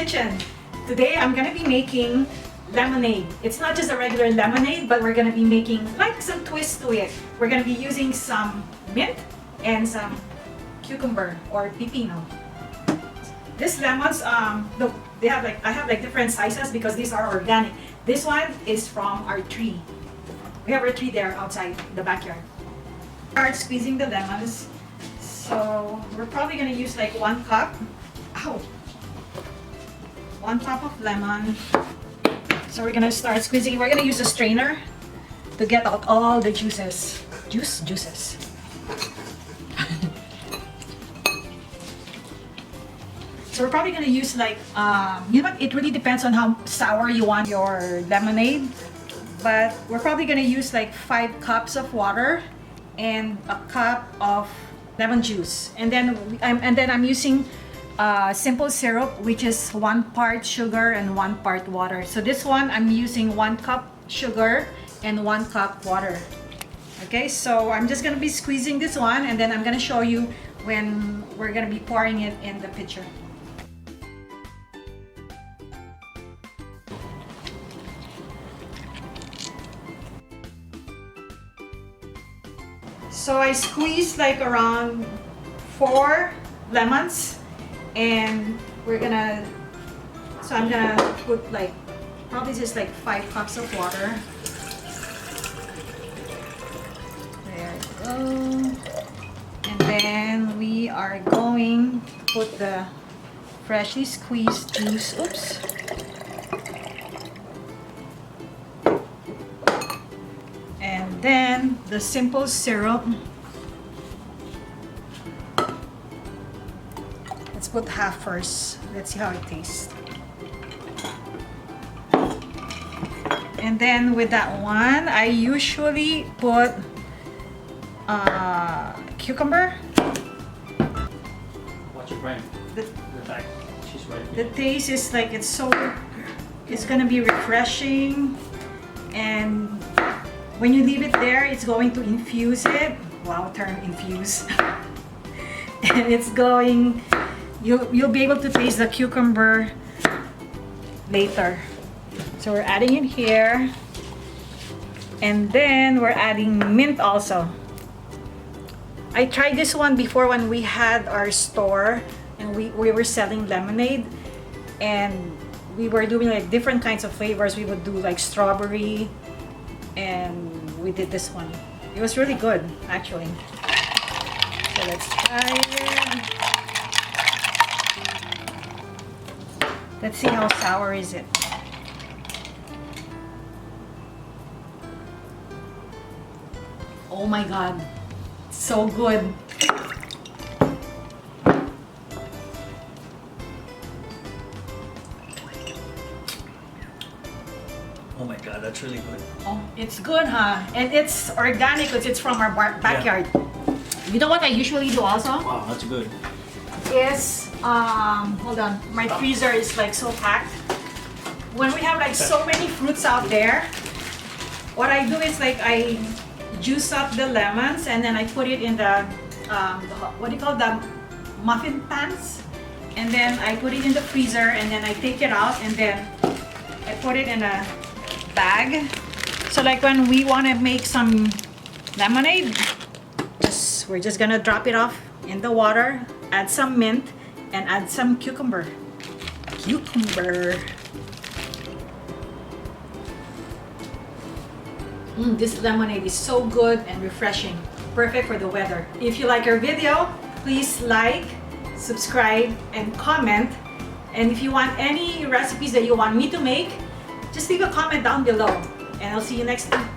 kitchen. Today I'm gonna be making lemonade. It's not just a regular lemonade, but we're gonna be making like some twist to it. We're gonna be using some mint and some cucumber or pepino. These lemons, look, I have like different sizes because these are organic. This one is from our tree. We have our tree there outside the backyard. Start squeezing the lemons. So we're probably gonna use like 1 cup. Ow! 1 cup of lemon. So we're gonna start squeezing. We're gonna use a strainer to get out all the juices. Juices. So we're probably gonna use like, you know what? It really depends on how sour you want your lemonade. But we're probably gonna use like 5 cups of water and a cup of lemon juice. And then I'm using simple syrup, which is 1 part sugar and 1 part water. So this one I'm using 1 cup sugar and 1 cup water. Okay, so I'm just gonna be squeezing this one, and then I'm gonna show you when we're gonna be pouring it in the pitcher. So I squeezed like around 4 lemons, and I'm gonna put like probably just like 5 cups of water. There we go. And then we are going to put the freshly squeezed juice. Oops. And then the simple syrup. Let's put half first. Let's see how it tastes. And then with that one, I usually put cucumber. What's your friend? The back. She's right here. The taste is like it's gonna be refreshing, and when you leave it there, it's going to infuse it. Wow, term infuse. And it's going, you'll be able to taste the cucumber later. So we're adding it here. And then we're adding mint also. I tried this one before when we had our store and we were selling lemonade, and we were doing like different kinds of flavors. We would do like strawberry, and we did this one. It was really good, actually. So let's try it. Let's see how sour is it. Oh my god, so good. Oh my god, that's really good. Oh, it's good, huh? And it's organic because it's from our backyard. Yeah. You know what I usually do also? Wow, that's good. Is, hold on, my freezer is like so packed. When we have like so many fruits out there, what I do is like I juice up the lemons, and then I put it in the, what do you call the muffin pans? And then I put it in the freezer, and then I take it out, and then I put it in a bag. So like when we want to make some lemonade, we're just gonna drop it off in the water, add some mint, and add some cucumber. This lemonade is so good and refreshing. Perfect for the weather. If you like our video, please like, subscribe, and comment. And if you want any recipes that you want me to make, just leave a comment down below. And I'll see you next time.